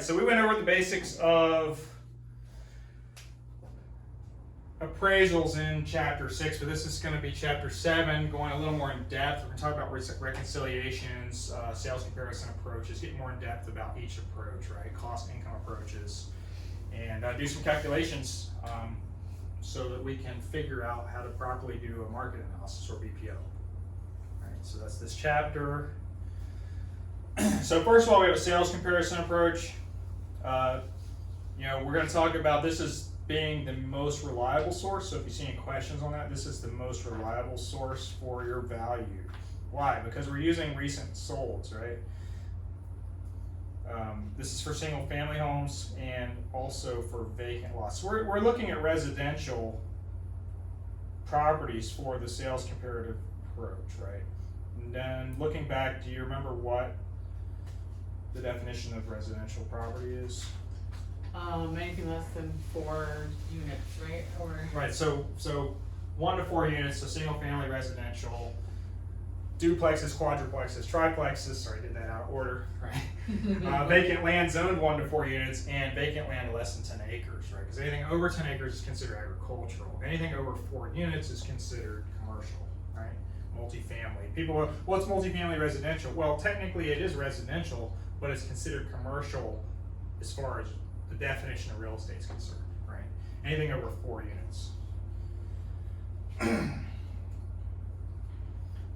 right, so we went over the basics of appraisals in chapter 6, but this is going to be chapter 7, going a little more in depth. We're going to talk about reconciliations, sales comparison approaches, get more in depth about each approach, right? Cost income approaches, and do some calculations so that we can figure out how to properly do a market analysis or BPO. Right, so that's this chapter. So first of all, we have a sales comparison approach. We're going to talk about this as being the most reliable source. So if you see any questions on that, this is the most reliable source for your value. Why? Because we're using recent solds, right? This is for single family homes and also for vacant lots. So we're looking at residential properties for the sales comparative approach, right? And then looking back, do you remember what the definition of residential property is? Anything less than 4 units, right? Or right. So 1 to 4 units, so single family residential, duplexes, quadruplexes, triplexes. Sorry, I did that out of order. Right. Vacant land zoned 1 to 4 units, and vacant land less than 10 acres, right? Because anything over 10 acres is considered agricultural. Anything over 4 units is considered commercial, right? Multifamily. People, what's multifamily residential? Well, technically it is residential, but it's considered commercial as far as the definition of real estate is concerned, right? Anything over 4 units.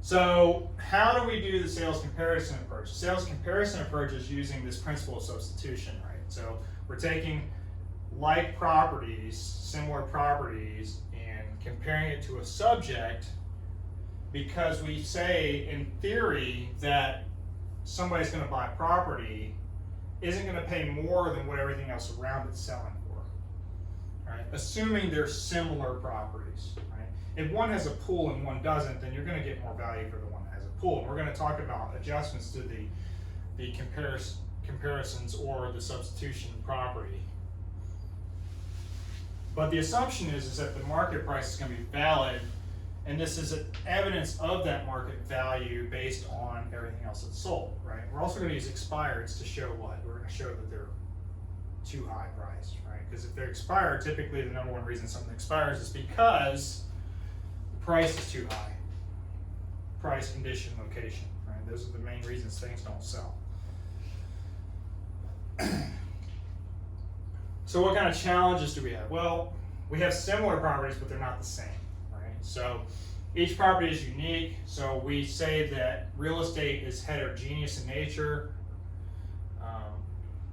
So how do we do the sales comparison approach? The sales comparison approach is using this principle of substitution, right? So we're taking like properties, similar properties, and comparing it to a subject because we say in theory that somebody's going to buy property isn't going to pay more than what everything else around it's selling for, right? Assuming they're similar properties, right? If one has a pool and one doesn't, then you're going to get more value for the one that has a pool. And we're going to talk about adjustments to the comparisons or the substitution of property. But the assumption is that the market price is going to be valid, and this is evidence of that market value based on everything else that's sold, right? We're also going to use expireds to show what? We're going to show that they're too high priced, right? Because if they're expired, typically the number one reason something expires is because the price is too high. Price, condition, location, right? Those are the main reasons things don't sell. So what kind of challenges do we have? Well, we have similar properties, but they're not the same. So each property is unique. So we say that real estate is heterogeneous in nature,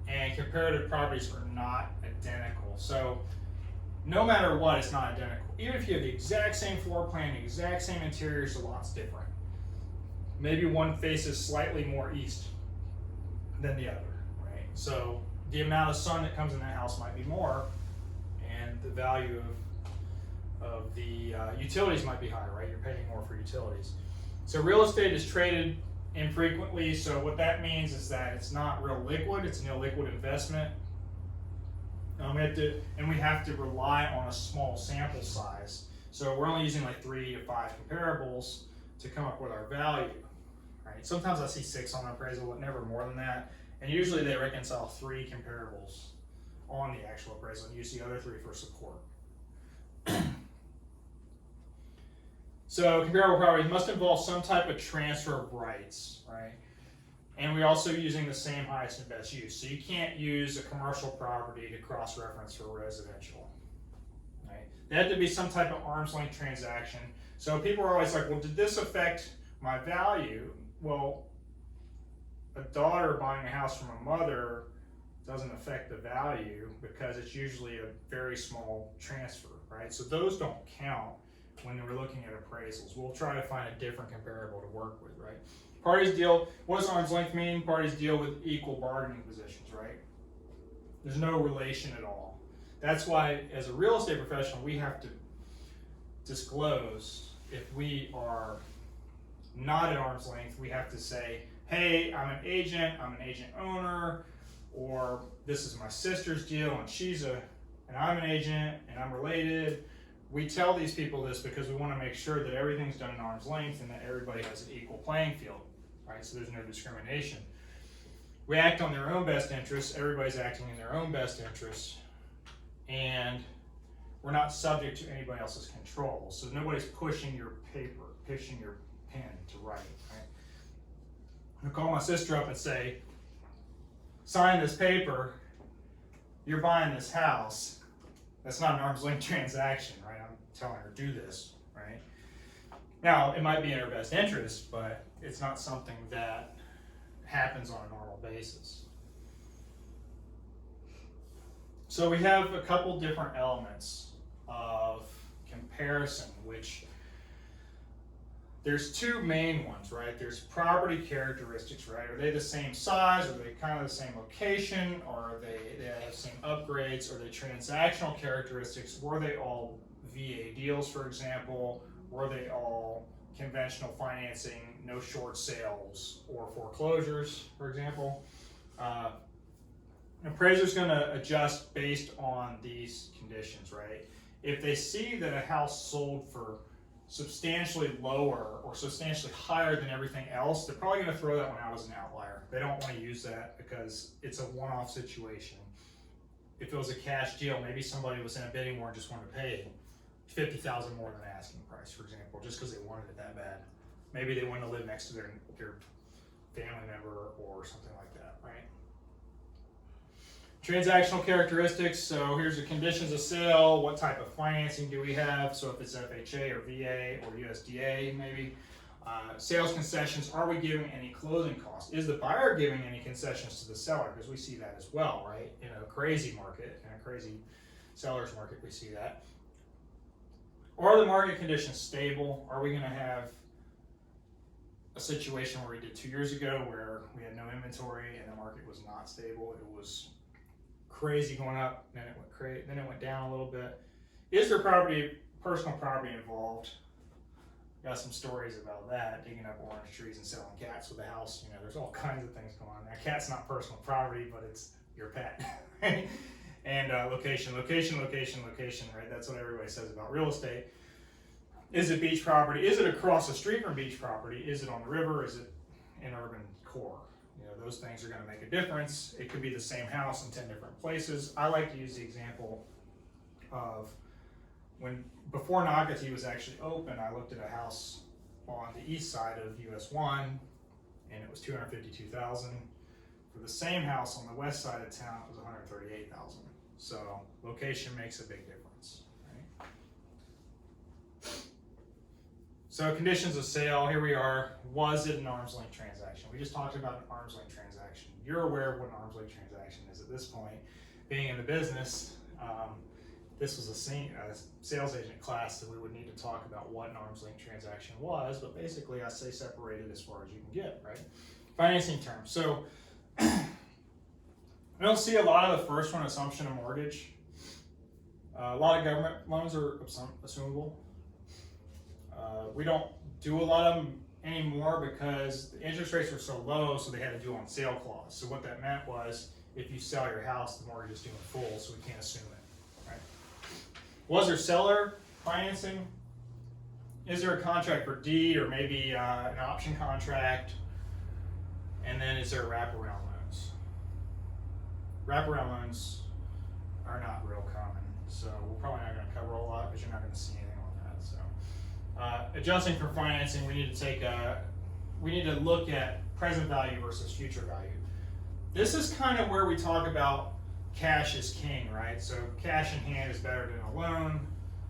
and comparative properties are not identical. So no matter what, it's not identical. Even if you have the exact same floor plan, the exact same interiors, the lot's different. Maybe one faces slightly more east than the other, right? So the amount of sun that comes in that house might be more, and the value of the utilities might be higher, right? You're paying more for utilities. So real estate is traded infrequently. So what that means is that it's not real liquid. It's an illiquid investment. We have to rely on a small sample size. So we're only using like 3 to 5 comparables to come up with our value, right? Sometimes I see 6 on an appraisal, but never more than that. And usually they reconcile 3 comparables on the actual appraisal and use the other 3 for support. So comparable properties must involve some type of transfer of rights, right? And we're also using the same highest and best use. So you can't use a commercial property to cross-reference for residential, right? There had to be some type of arm's length transaction. So people are always like, well, did this affect my value? Well, a daughter buying a house from a mother doesn't affect the value because it's usually a very small transfer, right? So those don't count when we're looking at appraisals. We'll try to find a different comparable to work with, right? Parties deal, what does arm's length mean? Parties deal with equal bargaining positions, right? There's no relation at all. That's why, as a real estate professional, we have to disclose if we are not at arm's length. We have to say, hey, I'm an agent owner, or this is my sister's deal, and I'm an agent, and I'm related. We tell these people this because we want to make sure that everything's done at arm's length and that everybody has an equal playing field, right? So there's no discrimination. we act on their own best interests, everybody's acting in their own best interests, and we're not subject to anybody else's control. So nobody's pushing your paper, pushing your pen to write, right? I'll call my sister up and say, sign this paper, you're buying this house. That's not an arm's length transaction, right? I'm telling her, do this, right? Now, it might be in her best interest, but it's not something that happens on a normal basis. So we have a couple different elements of comparison, which there's two main ones, right? There's property characteristics, right? Are they the same size? Are they kind of the same location? Or are they have the same upgrades? Are they transactional characteristics? Were they all VA deals, for example? Were they all conventional financing, no short sales or foreclosures, for example? An appraiser's going to adjust based on these conditions, right? If they see that a house sold for substantially lower or substantially higher than everything else, they're probably going to throw that one out as an outlier. They don't want to use that because it's a one-off situation. If it was a cash deal, maybe somebody was in a bidding war and just wanted to pay $50,000 more than the asking price, for example, just because they wanted it that bad. Maybe they wanted to live next to their family member or something like that, right? Transactional characteristics, so here's the conditions of sale, what type of financing do we have, so if it's FHA or VA or USDA maybe. Sales concessions, are we giving any closing costs? Is the buyer giving any concessions to the seller? Because we see that as well, right? In a crazy market, in a crazy seller's market, we see that. Are the market conditions stable? Are we going to have a situation where we did 2 years ago where we had no inventory and the market was not stable? It was crazy going up, then it went down a little bit. Is there personal property involved? Got some stories about that, digging up orange trees and selling cats with a house. You know, there's all kinds of things going on. A cat's not personal property, but it's your pet. And location, right? That's what everybody says about real estate. Is it beach property? Is it across the street from beach property? Is it on the river? Is it in urban core? You know, those things are going to make a difference. It could be the same house in 10 different places. I like to use the example of before Nagati was actually open, I looked at a house on the east side of US 1 and it was $252,000. For the same house on the west side of town, it was $138,000. So location makes a big difference, right? So conditions of sale, here we are. Was it an arm's length transaction? We just talked about an arm's length transaction. You're aware of what an arm's length transaction is at this point. Being in the business, this was a sales agent class, so we would need to talk about what an arm's length transaction was, but basically I say separated as far as you can get, right? Financing terms. So I don't see a lot of the first one, assumption of mortgage. A lot of government loans are assumable. We don't do a lot of them anymore because the interest rates were so low, so they had to do on sale clause. So what that meant was if you sell your house, the mortgage is due in full, so we can't assume it, right? Was there seller financing? Is there a contract for deed or maybe an option contract? And then is there wraparound loans? Wraparound loans are not real common, so we're probably not going to cover a lot because you're not going to see anything on that. So, adjusting for financing, we need to look at present value versus future value. This is kind of where we talk about cash is king, right? So cash in hand is better than a loan,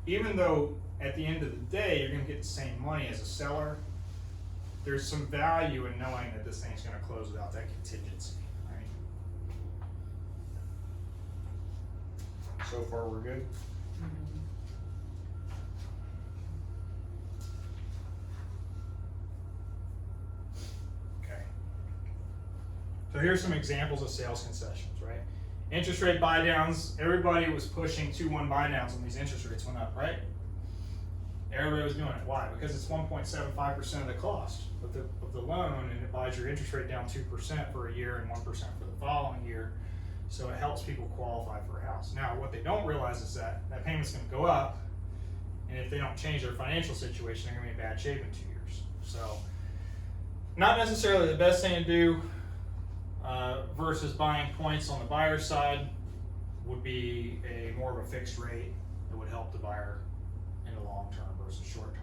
even though at the end of the day you're going to get the same money as a seller. There's some value in knowing that this thing's going to close without that contingency, right? So far, we're good. Okay. So here's some examples of sales concessions, right? Interest rate buy downs. Everybody was pushing 2-1 buy downs when these interest rates went up, right? Everybody was doing it. Why? Because it's 1.75% of the cost of the loan, and it buys your interest rate down 2% for a year and 1% for the following year. So it helps people qualify for a house. Now, what they don't realize is that payment's going to go up, and if they don't change their financial situation, they're going to be in bad shape in 2 years. So, not necessarily the best thing to do. versus buying points on the buyer's side would be a more of a fixed rate that would help the buyer in the long term versus short term.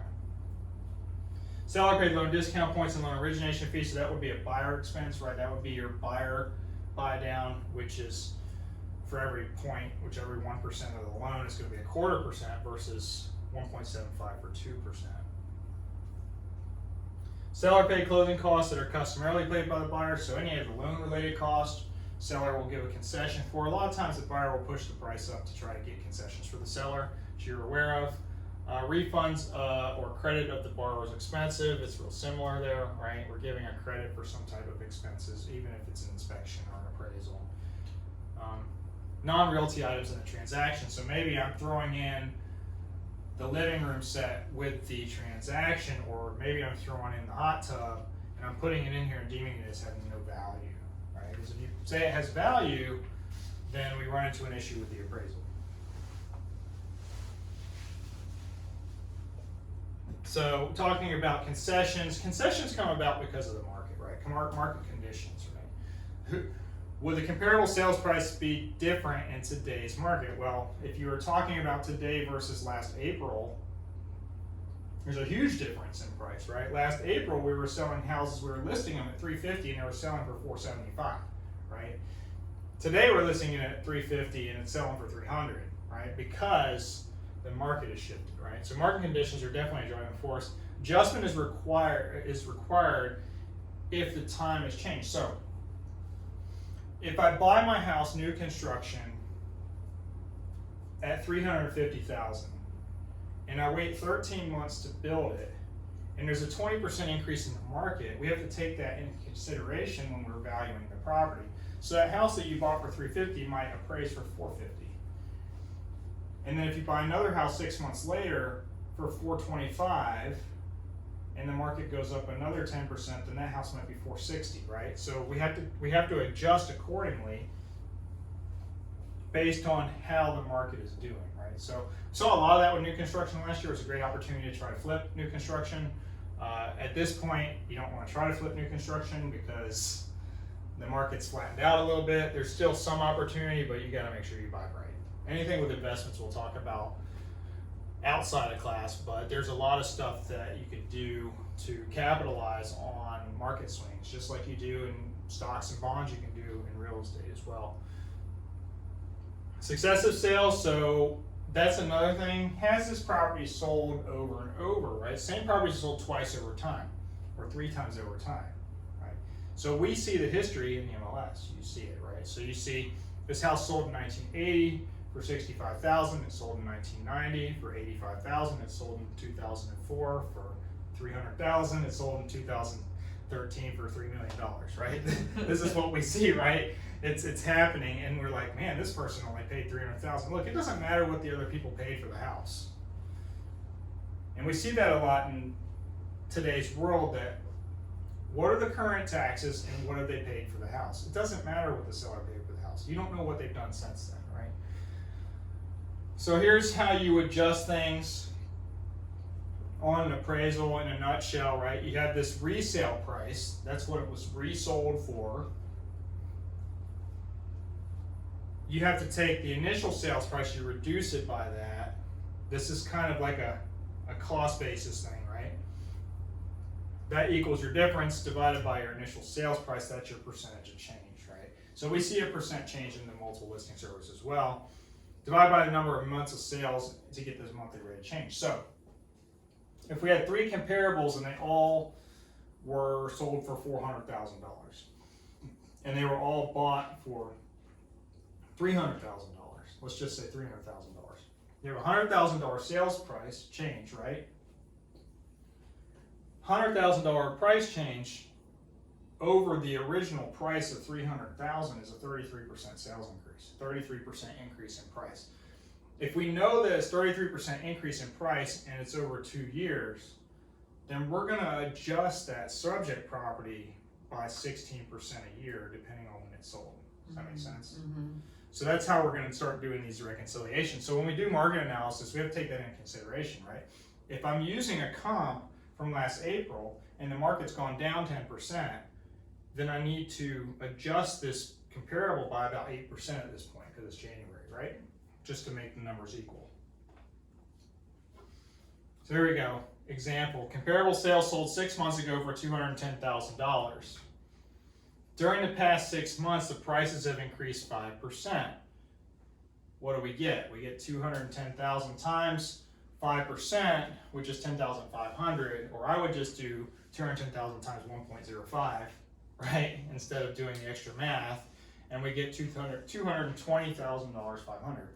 Seller paid loan discount points and loan origination fees, so that would be a buyer expense, right? That would be your buyer buy down, which is for every point, which every 1% of the loan is going to be 0.25% versus 1.75 for 2%. Seller paid closing costs that are customarily paid by the buyer, so any of the loan related costs, seller will give a concession for. A lot of times the buyer will push the price up to try to get concessions for the seller, which you're aware of. Refunds or credit of the borrower's expenses, it's real similar there, right? We're giving a credit for some type of expenses, even if it's an inspection or an appraisal. Non-realty items in the transaction, so maybe I'm throwing in the living room set with the transaction, or maybe I'm throwing in the hot tub and I'm putting it in here and deeming it as having no value, right? Because if you say it has value, then we run into an issue with the appraisal. So talking about concessions come about because of the market, right? Market conditions, right? Would the comparable sales price be different in today's market? Well, if you were talking about today versus last April, there's a huge difference in price, right? Last April, we were selling houses, we were listing them at $350 and they were selling for $475, right? Today, we're listing it at $350 and it's selling for $300, right? Because the market has shifted, right? So market conditions are definitely a driving force. Adjustment is required if the time has changed. So if I buy my house new construction at $350,000 and I wait 13 months to build it, and there's a 20% increase in the market, we have to take that into consideration when we're valuing the property. So that house that you bought for $350 might appraise for $450. And then if you buy another house 6 months later for $425, and the market goes up another 10%, then that house might be $460, right? So we have to adjust accordingly based on how the market is doing, right? So saw a lot of that with new construction last year. It was a great opportunity to try to flip new construction. At this point, you don't want to try to flip new construction because the market's flattened out a little bit. There's still some opportunity, but you got to make sure you buy right. Anything with investments we'll talk about outside of class, but there's a lot of stuff that you could do to capitalize on market swings, just like you do in stocks and bonds, you can do in real estate as well. Successive sales, so that's another thing. Has this property sold over and over, right? Same property sold twice over time, or 3 times over time, right? So we see the history in the MLS, you see it, right? So you see this house sold in 1980, for $65,000, it sold in 1990 for $85,000, it sold in 2004 for $300,000, it sold in 2013 for $3 million, right? This is what we see, right? It's happening, and we're like, man, this person only paid $300,000. Look, it doesn't matter what the other people paid for the house. And we see that a lot in today's world, that what are the current taxes and what have they paid for the house? It doesn't matter what the seller paid for the house. You don't know what they've done since then, right? So here's how you adjust things on an appraisal in a nutshell, right? You have this resale price. That's what it was resold for. You have to take the initial sales price, you reduce it by that. This is kind of like a cost basis thing, right? That equals your difference divided by your initial sales price. That's your percentage of change, right? So we see a percent change in the multiple listing service as well. Divide by the number of months of sales to get this monthly rate of change. So if we had 3 comparables and they all were sold for $400,000 and they were all bought for $300,000, let's just say $300,000. You have a $100,000 sales price change, right? $100,000 price change over the original price of $300,000 is a 33% sales increase, 33% increase in price. If we know that it's 33% increase in price and it's over 2 years, then we're going to adjust that subject property by 16% a year, depending on when it's sold. Does that make sense? Mm-hmm. So that's how we're going to start doing these reconciliations. So when we do market analysis, we have to take that into consideration, right? If I'm using a comp from last April and the market's gone down 10%, then I need to adjust this comparable by about 8% at this point, because it's January, right? Just to make the numbers equal. So there we go. Example, comparable sales sold 6 months ago for $210,000. During the past 6 months, the prices have increased 5%. What do we get? We get 210,000 times 5%, which is 10,500, or I would just do 210,000 times 1.05, right? Instead of doing the extra math, and we get $220,500.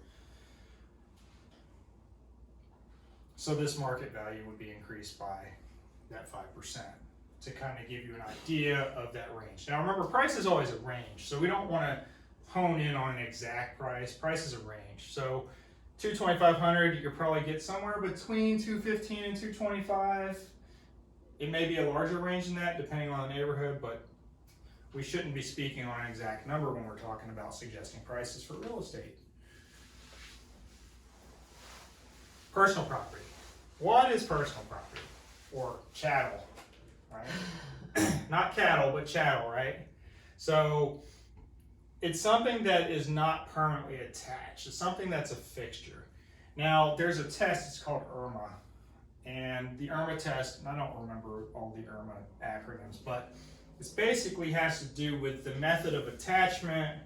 So this market value would be increased by that 5% to kind of give you an idea of that range. Now remember, price is always a range, so we don't want to hone in on an exact price. Price is a range. So 22500, you could probably get somewhere between 215 and 225. It may be a larger range than that depending on the neighborhood, but we shouldn't be speaking on an exact number when we're talking about suggesting prices for real estate. Personal property. What is personal property? Or chattel, right? Not cattle, but chattel, right? So it's something that is not permanently attached. It's something that's a fixture. Now, there's a test, it's called IRMA. And the IRMA test, and I don't remember all the IRMA acronyms, but it basically has to do with the method of attachment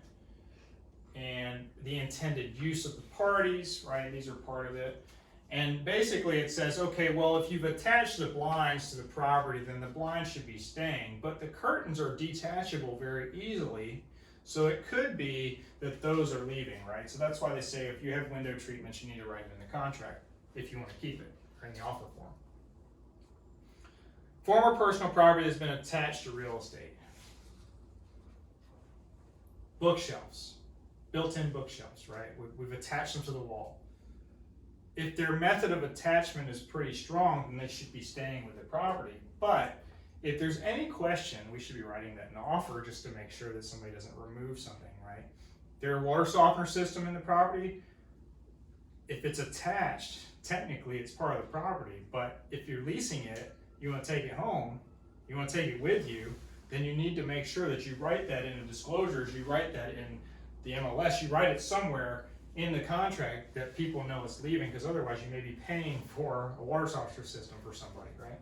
and the intended use of the parties, right? These are part of it. And basically it says, okay, well, if you've attached the blinds to the property, then the blinds should be staying, but the curtains are detachable very easily. So it could be that those are leaving, right? So that's why they say if you have window treatments, you need to write it in the contract if you want to keep it, or in the offer form. Former personal property has been attached to real estate. Bookshelves, built-in bookshelves, right? We've attached them to the wall. If their method of attachment is pretty strong, then they should be staying with the property. But if there's any question, we should be writing that in the offer just to make sure that somebody doesn't remove something, right? Their water softener system in the property, if it's attached, technically it's part of the property. But if you're leasing it, you want to take it home, you want to take it with you, then you need to make sure that you write that in the disclosures, you write that in the MLS, you write it somewhere in the contract that people know it's leaving, because otherwise you may be paying for a water softener system for somebody, right?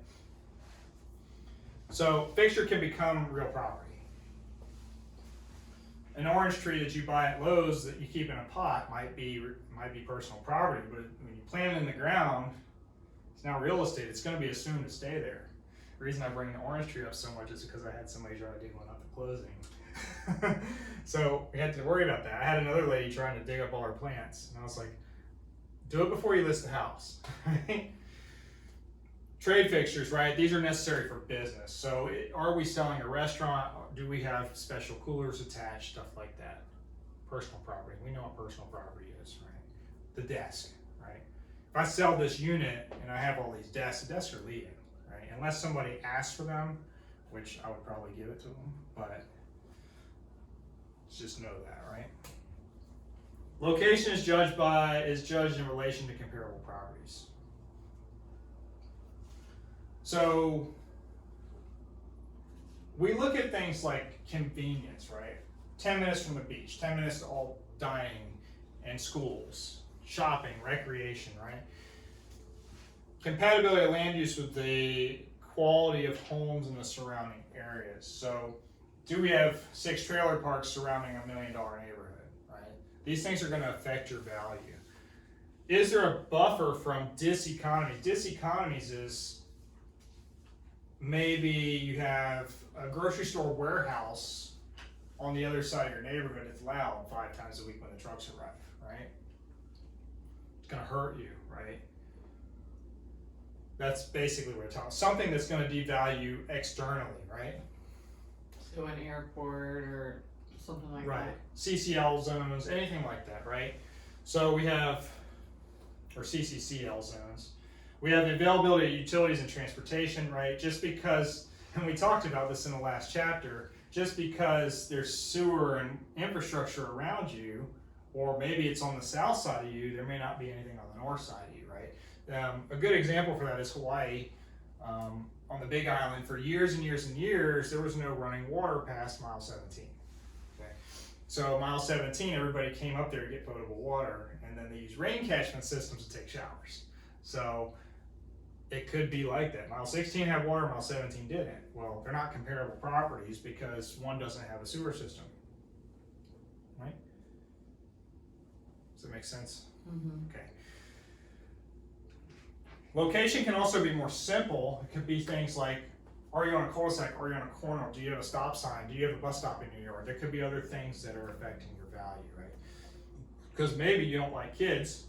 So fixture can become real property. An orange tree that you buy at Lowe's that you keep in a pot might be personal property, but when you plant it in the ground, it's now real estate. It's going to be assumed to stay there. The reason I bring the orange tree up so much is because I had somebody try to dig one up at closing. So we had to worry about that. I had another lady trying to dig up all her plants, and I was like, do it before you list the house. Right? Trade fixtures, right? These are necessary for business. So are we selling a restaurant? Do we have special coolers attached? Stuff like that. Personal property. We know what personal property is, right? The desk, right? If I sell this unit and I have all these desks, the desks are leaving, right? Unless somebody asks for them, which I would probably give it to them, but just know that, right? Location is judged in relation to comparable properties. So we look at things like convenience, right? 10 minutes from the beach, 10 minutes to all dining and schools, shopping, recreation, right? Compatibility of land use with the quality of homes in the surrounding areas. So do we have 6 trailer parks surrounding $1 million neighborhood, right? These things are going to affect your value. Is there a buffer from diseconomies? Diseconomies is maybe you have a grocery store warehouse on the other side of your neighborhood. It's loud 5 times a week when the trucks arrive, right? It's going to hurt you, right? That's basically what we're talking. Something that's going to devalue externally, right? So an airport or something like Right. that. CCL zones, anything like that, right? So we have, or CCCL zones. We have the availability of utilities and transportation, right? Just because, and we talked about this in the last chapter, just because there's sewer and infrastructure around you, or maybe it's on the south side of you, there may not be anything on the north side of you, right? A good example for that is Hawaii. On the Big Island for years and years and years, there was no running water past mile 17. Okay. So mile 17, everybody came up there to get potable water, and then they used rain catchment systems to take showers. So it could be like that. Mile 16 had water, mile 17 didn't. Well, they're not comparable properties because one doesn't have a sewer system, right? Does that make sense? Mm-hmm. Okay. Location can also be more simple. It could be things like, are you on a cul-de-sac? Are you on a corner? Do you have a stop sign? Do you have a bus stop in your yard? There could be other things that are affecting your value, right? Because maybe you don't like kids,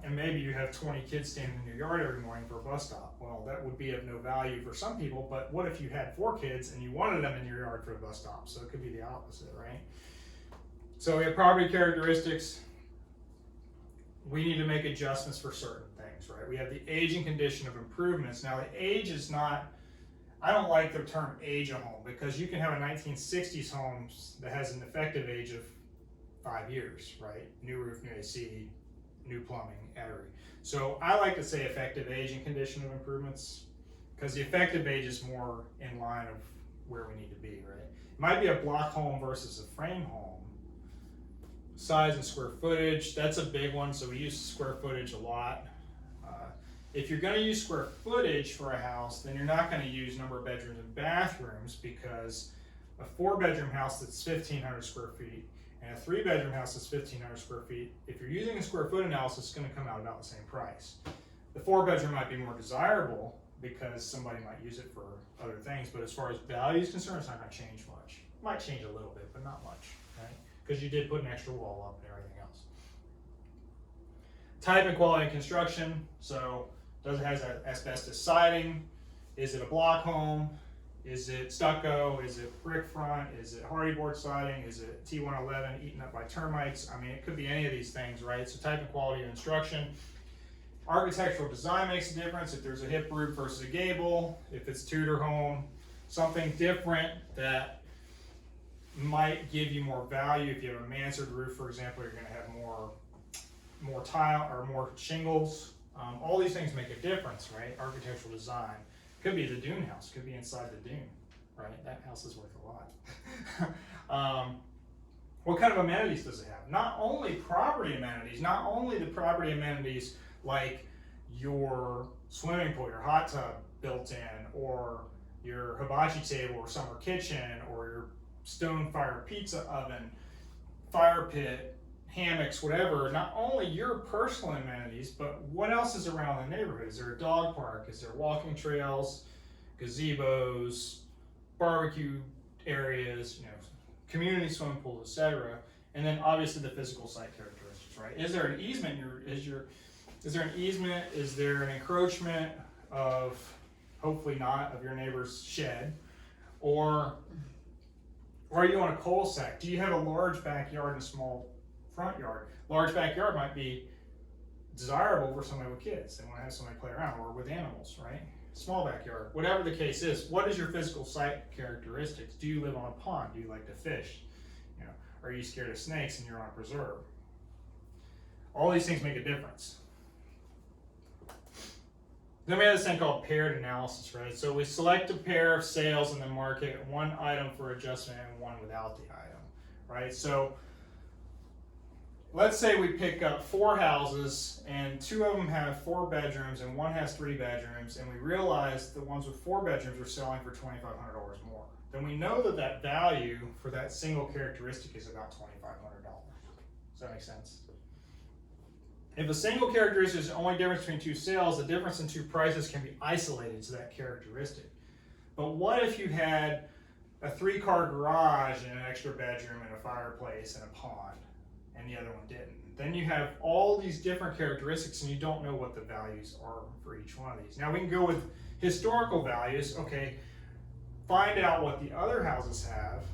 and maybe you have 20 kids standing in your yard every morning for a bus stop. Well, that would be of no value for some people, but what if you had 4 kids and you wanted them in your yard for a bus stop? So it could be the opposite, right? So we have property characteristics. We need to make adjustments for certain things, right? We have the age and condition of improvements. Now, the age is not, I don't like the term age of home, because you can have a 1960s home that has an effective age of 5 years, right? New roof, new AC, new plumbing, everything. So I like to say effective age and condition of improvements, because the effective age is more in line of where we need to be, right? It might be a block home versus a frame home. Size and square footage, that's a big one, so we use square footage a lot. If you're going to use square footage for a house, then you're not going to use number of bedrooms and bathrooms, because a 4-bedroom house that's 1,500 square feet and a 3-bedroom house that's 1,500 square feet, if you're using a square foot analysis, it's going to come out about the same price. The 4-bedroom might be more desirable because somebody might use it for other things, but as far as value is concerned, it's not going to change much. It might change a little bit, but not much, right? Because you did put an extra wall up and everything else. Type and quality of construction. So does it have asbestos siding? Is it a block home? Is it stucco? Is it brick front? Is it hardy board siding? Is it T111 eaten up by termites? I mean, it could be any of these things, right? So type and quality of construction. Architectural design makes a difference. If there's a hip roof versus a gable, if it's Tudor home, something different that might give you more value. If you have a mansard roof, for example, you're going to have more tile or more shingles. All these things make a difference, right? Architectural design. Could be the dune house, could be inside the dune, right? That house is worth a lot. What kind of amenities does it have? Not only property amenities, not only the property amenities like your swimming pool, your hot tub built in, or your hibachi table or summer kitchen, or your stone fire pizza oven, fire pit, hammocks, whatever. Not only your personal amenities, but what else is around the neighborhood? Is there a dog park? Is there walking trails, gazebos, barbecue areas, community swimming pools, etc.? And then obviously the physical site characteristics, right? Is there an easement? Is there an easement? Is there an encroachment of, hopefully not, of your neighbor's shed? Or are you on a cul-de-sac? Do you have a large backyard and a small front yard? Large backyard might be desirable for somebody with kids. They want to have somebody play around, or with animals, right? Small backyard, whatever the case is. What is your physical site characteristics? Do you live on a pond? Do you like to fish? Are you scared of snakes and you're on a preserve? All these things make a difference. Then we have this thing called paired analysis, right? So we select a pair of sales in the market, one item for adjustment and one without the item, right? So let's say we pick up 4 houses and 2 of them have 4 bedrooms and 1 has 3 bedrooms, and we realize the ones with 4 bedrooms are selling for $2,500 more. Then we know that that value for that single characteristic is about $2,500. Does that make sense? If a single characteristic is the only difference between 2 sales, the difference in 2 prices can be isolated to that characteristic. But what if you had a 3-car garage and an extra bedroom and a fireplace and a pond, and the other one didn't? Then you have all these different characteristics and you don't know what the values are for each one of these. Now we can go with historical values. Okay, find out what the other houses have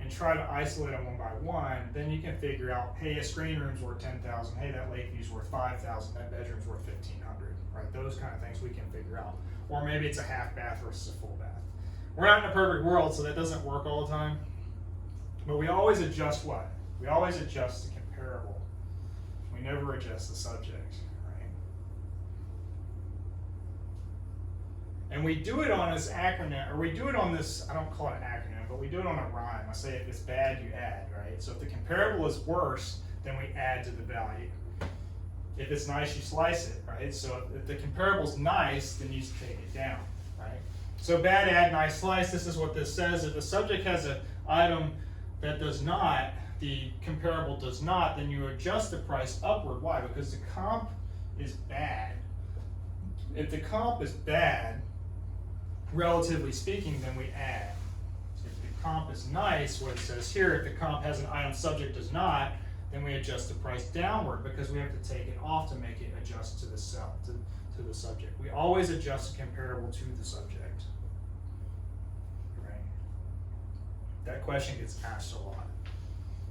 and try to isolate them one by one. Then you can figure out, hey, a screen room's worth $10,000. Hey, that lake view's worth $5,000. That bedroom's worth $1,500. Right? Those kind of things we can figure out. Or maybe it's a half bath versus a full bath. We're not in a perfect world, so that doesn't work all the time. But we always adjust what? We always adjust the comparable. We never adjust the subject. Right? And we do it on this acronym, or we do it on this, I don't call it an acronym, but we do it on a rhyme. I say if it's bad, you add, right? So if the comparable is worse, then we add to the value. If it's nice, you slice it, right? So if the comparable is nice, then you take it down, right? So bad, add, nice, slice, this is what this says. If the subject has an item that does not, the comparable does not, then you adjust the price upward. Why? Because the comp is bad. If the comp is bad, relatively speaking, then we add. If the comp is nice, what it says here, if the comp has an item subject does not, then we adjust the price downward because we have to take it off to make it adjust to the to the subject. We always adjust the comparable to the subject. Right? That question gets asked a lot.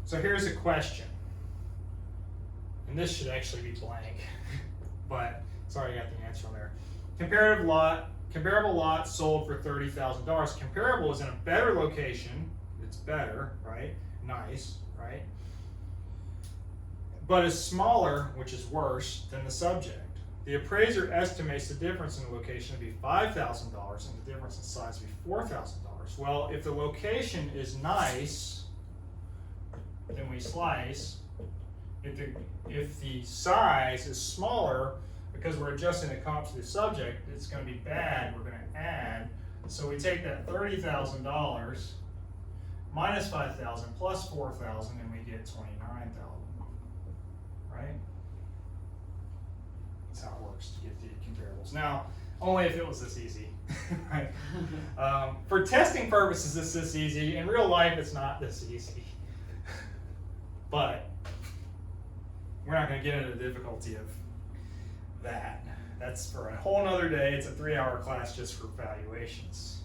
So here's a question. And this should actually be blank, but it's already got the answer on there. Comparable lot sold for $30,000. Comparable is in a better location. It's better, right? Nice, right? But is smaller, which is worse, than the subject. The appraiser estimates the difference in the location to be $5,000 and the difference in size to be $4,000. Well, if the location is nice, then we slice. If the size is smaller, because we're adjusting the comp to the subject, it's going to be bad. We're going to add. So we take that $30,000 minus $5,000 plus $4,000, and we get $29,000. Right? That's how it works to get the comparables. Now, only if it was this easy. Right? For testing purposes, it's this easy. In real life, it's not this easy. But we're not going to get into the difficulty of that. That's for a whole nother day. It's a 3-hour class just for valuations.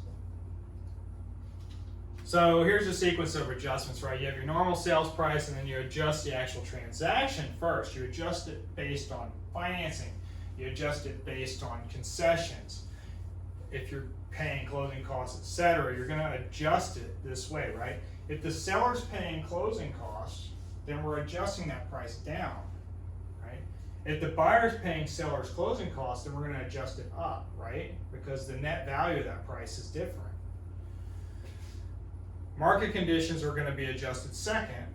So here's a sequence of adjustments, right? You have your normal sales price, and then you adjust the actual transaction first. You adjust it based on financing. You adjust it based on concessions. If you're paying closing costs, etc., you're going to adjust it this way, right? If the seller's paying closing costs, then we're adjusting that price down, right? If the buyer's paying seller's closing costs, then we're going to adjust it up, right? Because the net value of that price is different. Market conditions are going to be adjusted second,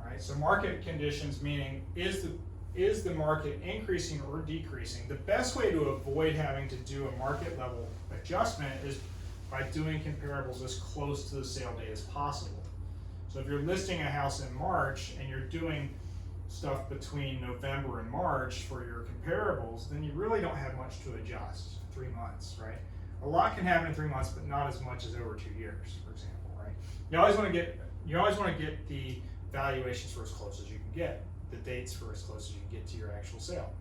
right? So market conditions meaning is the market increasing or decreasing? The best way to avoid having to do a market level adjustment is by doing comparables as close to the sale date as possible. So if you're listing a house in March and you're doing stuff between November and March for your comparables, then you really don't have much to adjust. 3 months, right? A lot can happen in 3 months, but not as much as over 2 years, for example, right? You always want to get the valuations for as close as you can get, the dates for as close as you can get to your actual sale.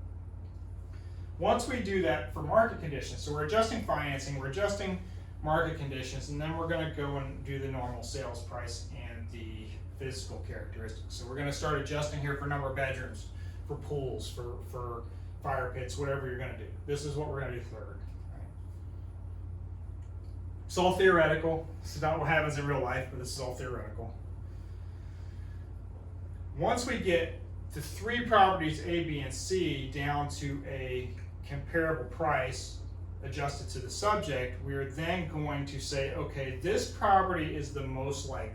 Once we do that for market conditions, so we're adjusting financing, we're adjusting market conditions, and then we're going to go and do the normal sales price and the physical characteristics. So we're going to start adjusting here for number of bedrooms, for pools, for fire pits, whatever you're going to do. This is what we're going to do third. It's all theoretical. This is not what happens in real life, but this is all theoretical. Once we get the 3 properties A, B, and C down to a comparable price adjusted to the subject, we are then going to say, okay, this property is the most like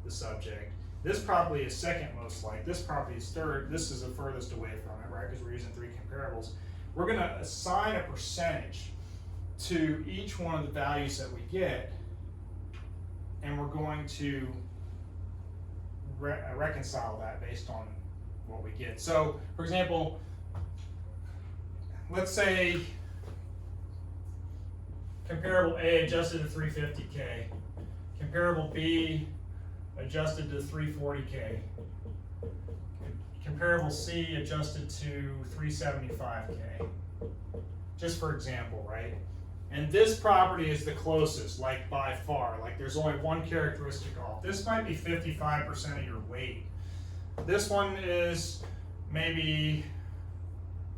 the subject. This property is second most like. This property is third. This is the furthest away from it, right? Because we're using 3 comparables. We're going to assign a percentage to each one of the values that we get, and we're going to reconcile that based on what we get. So, for example, let's say comparable A adjusted to 350K, comparable B adjusted to 340K, comparable C adjusted to 375K, just for example, right? And this property is the closest, like by far, like there's only one characteristic off. This might be 55% of your weight. This one is maybe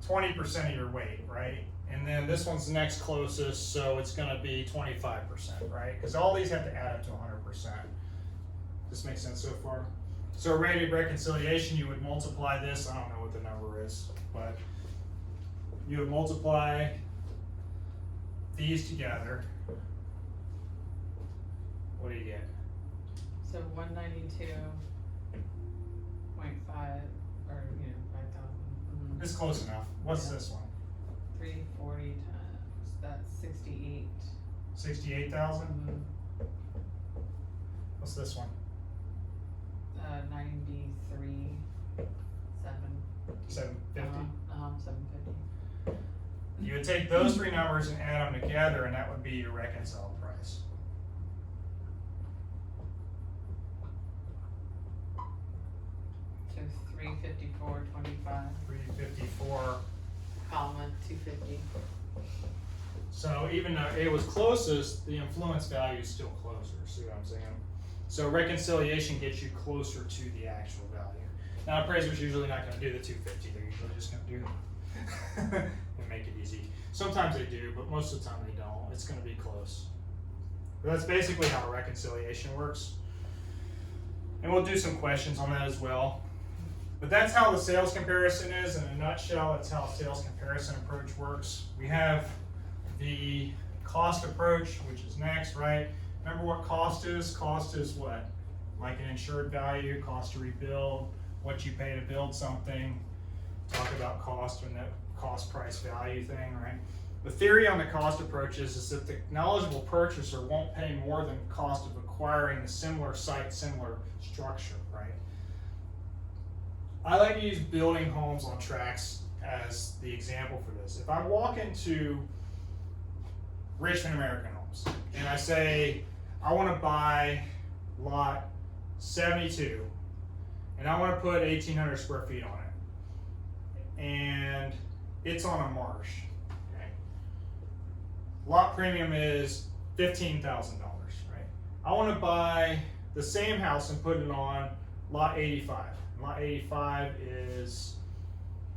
20% of your weight, right? And then this one's the next closest, so it's going to be 25%, right? Because all these have to add up to 100%. This makes sense so far? So a rated reconciliation, you would multiply this. I don't know what the number is, but you would multiply these together, what do you get? So 192.5, or, 5,000. It's close enough. What's Yeah. this one? 340 times, that's 68. 68,000? What's this one? 93, 750? 750. You would take those three numbers and add them together, and that would be your reconciled price. So 354.25, 354. comma 250. So even though it was closest, the influence value is still closer. See what I'm saying? So reconciliation gets you closer to the actual value. Now appraiser's usually not going to do the 250. They're usually just going to do and make it easy. Sometimes they do, but most of the time they don't. It's going to be close. But that's basically how a reconciliation works. And we'll do some questions on that as well. But that's how the sales comparison is in a nutshell. That's how a sales comparison approach works. We have the cost approach, which is next, right? Remember what cost is? Cost is what? Like an insured value, cost to rebuild, what you pay to build something. Talk about cost and that cost price value thing, right? The theory on the cost approach is that the knowledgeable purchaser won't pay more than the cost of acquiring a similar site, similar structure, right? I like to use building homes on tracks as the example for this. If I walk into Richmond American Homes and I say, I want to buy lot 72 and I want to put 1,800 square feet on it, and it's on a marsh, okay? Lot premium is $15,000, right? I want to buy the same house and put it on lot 85. Lot 85 is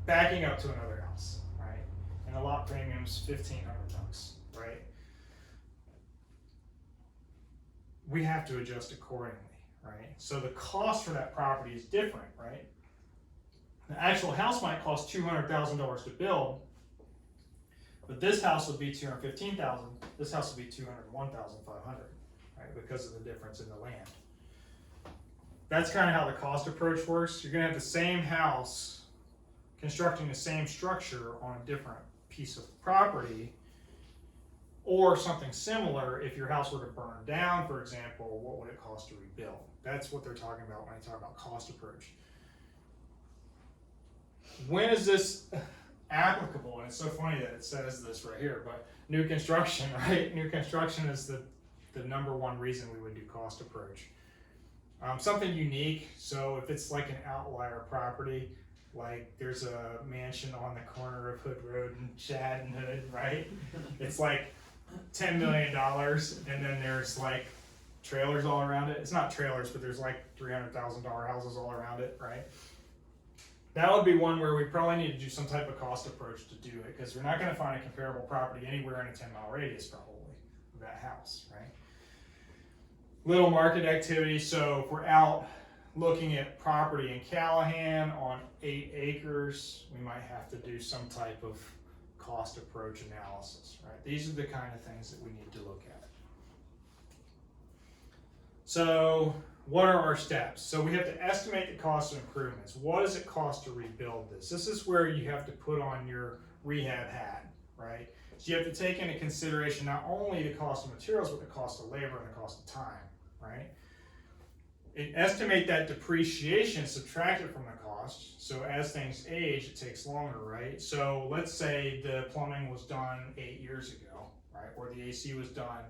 backing up to another house, right? And the lot premium is $1,500, right? We have to adjust accordingly, right? So the cost for that property is different, right? The actual house might cost $200,000 to build, but this house would be $215,000. This house would be $201,500, right? Because of the difference in the land. That's kind of how the cost approach works. You're going to have the same house constructing the same structure on a different piece of property, or something similar. If your house were to burn down, for example, what would it cost to rebuild? That's what they're talking about when they talk about cost approach. When is this applicable? And it's so funny that it says this right here, but new construction, right? New construction is the number one reason we would do cost approach. Something unique, so if it's like an outlier property, like there's a mansion on the corner of Hood Road and Shad and Hood, right? It's like $10 million, and then there's like trailers all around it. It's not trailers, but there's like $300,000 houses all around it, right? That would be one where we probably need to do some type of cost approach to do it, because we're not going to find a comparable property anywhere in a 10-mile radius probably of that house, right? Little market activity, so if we're out looking at property in Callahan on 8 acres, we might have to do some type of cost approach analysis, right? These are the kind of things that we need to look at. So what are our steps? So we have to estimate the cost of improvements. What does it cost to rebuild this? This is where you have to put on your rehab hat, right? So you have to take into consideration not only the cost of materials, but the cost of labor and the cost of time, right? Estimate that depreciation, subtract it from the cost. So as things age, it takes longer, right? So let's say the plumbing was done 8 years ago, right? Or the AC was done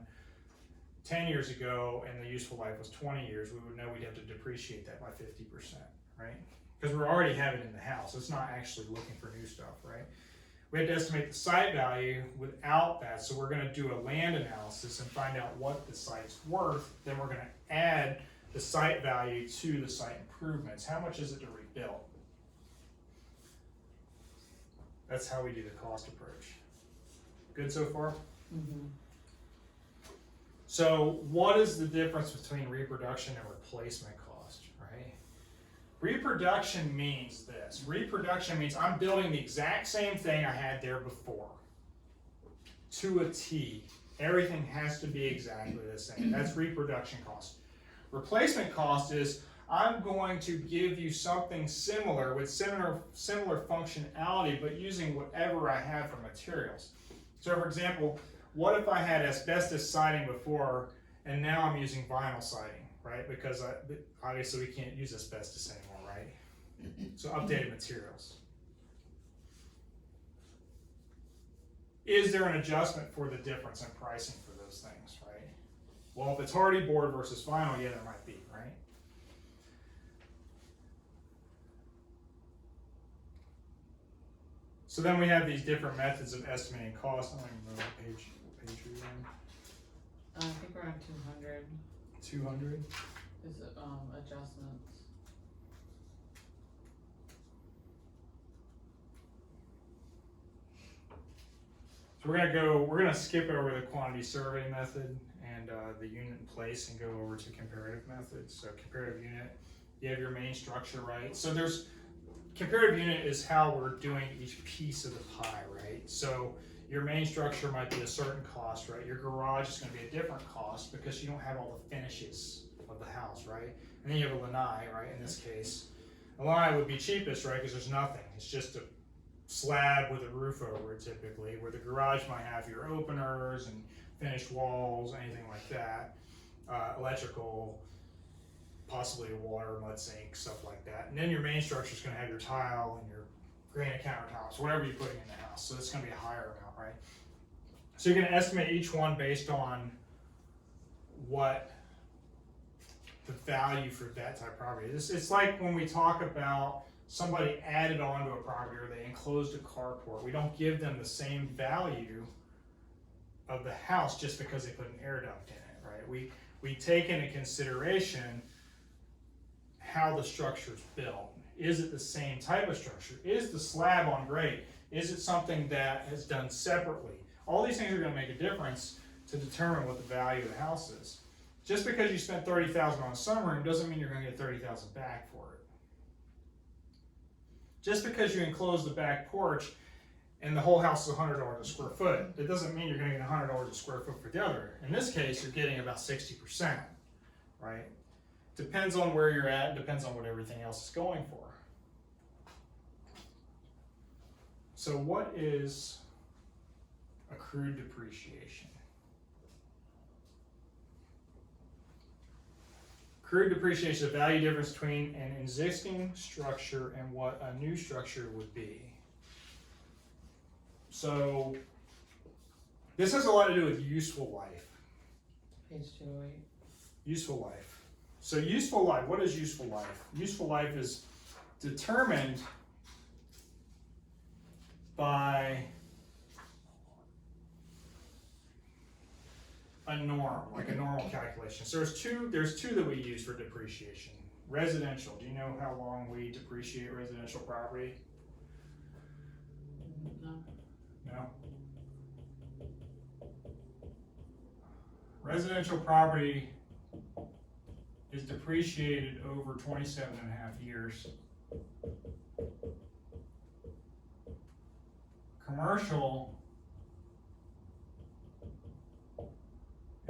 10 years ago and the useful life was 20 years. We would know we'd have to depreciate that by 50%, right? Because we already have it in the house. It's not actually looking for new stuff, right? We have to estimate the site value without that. So we're going to do a land analysis and find out what the site's worth. Then we're going to add the site value to the site improvements. How much is it to rebuild? That's how we do the cost approach. Good so far? Mm-hmm. So what is the difference between reproduction and replacement cost, right? Reproduction means this. Reproduction means I'm building the exact same thing I had there before. to a T. Everything has to be exactly the same. That's reproduction cost. Replacement cost is I'm going to give you something similar with similar functionality, but using whatever I have for materials. So for example, what if I had asbestos siding before and now I'm using vinyl siding, right? Because obviously we can't use asbestos anymore, right? So updated materials. Is there an adjustment for the difference in pricing for those things, right? Well, if it's hardy board versus vinyl, yeah, there might be, right? So then we have these different methods of estimating cost. I don't even remember what page we were on. I think we're on 200 200. is adjustments. So we're gonna skip over the quantity survey method and the unit in place and go over to comparative methods. So comparative unit, you have your main structure, right? So comparative unit is how we're doing each piece of the pie, right? So your main structure might be a certain cost, right? Your garage is gonna be a different cost because you don't have all the finishes of the house, right? And then you have a lanai, right, in this case. A lanai would be cheapest, right, because there's nothing. It's just a slab with a roof over it typically, where the garage might have your openers and finished walls, anything like that, electrical, possibly a water, mud sink, stuff like that. And then your main structure is going to have your tile and your granite countertops, whatever you're putting in the house. So it's going to be a higher amount, right? So you're going to estimate each one based on what the value for that type of property is. It's like when we talk about somebody added onto a property or they enclosed a carport. We don't give them the same value of the house just because they put an air duct in it, right? We take into consideration how the structure is built. Is it the same type of structure? Is the slab on grade? Is it something that is done separately? All these things are going to make a difference to determine what the value of the house is. Just because you spent $30,000 on a sunroom doesn't mean you're going to get $30,000 back for it. Just because you enclose the back porch and the whole house is $100 a square foot, it doesn't mean you're going to get $100 a square foot for the other. In this case, you're getting about 60%, right? Depends on where you're at, depends on what everything else is going for. So what is accrued depreciation? Accrued depreciation is the value difference between an existing structure and what a new structure would be. So this has a lot to do with useful life. Page 208. Useful life. So useful life, what is useful life? Useful life is determined by a norm, like a normal calculation. So there's two that we use for depreciation. Residential, do you know how long we depreciate residential property? No. No? Residential property is depreciated over 27 and a half years. Commercial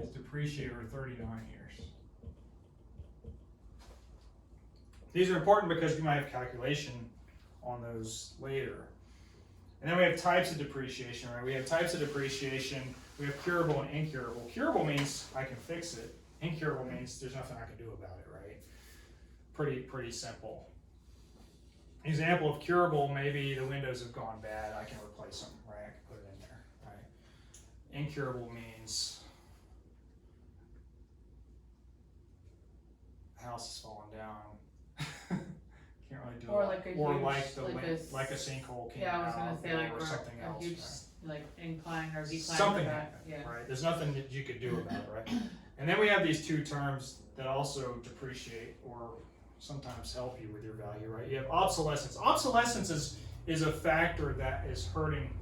is depreciated over 39 years. These are important because you might have calculation on those later. And then we have types of depreciation, right? We have types of depreciation. We have curable and incurable. Curable means I can fix it. Incurable means there's nothing I can do about it, right? Pretty simple. Example of curable, maybe the windows have gone bad. I can replace them, right? I can put it in there, right? Incurable means the house is falling down. Can't really do Or it. like a Or huge, like a sinkhole came yeah, I was out, gonna say like or something a else. huge Right? like incline or decline. Something that, happened, yeah. right? There's nothing that you could do about it, right? And then we have these two terms that also depreciate or sometimes help you with your value, right? You have obsolescence. Obsolescence is a factor that is hurting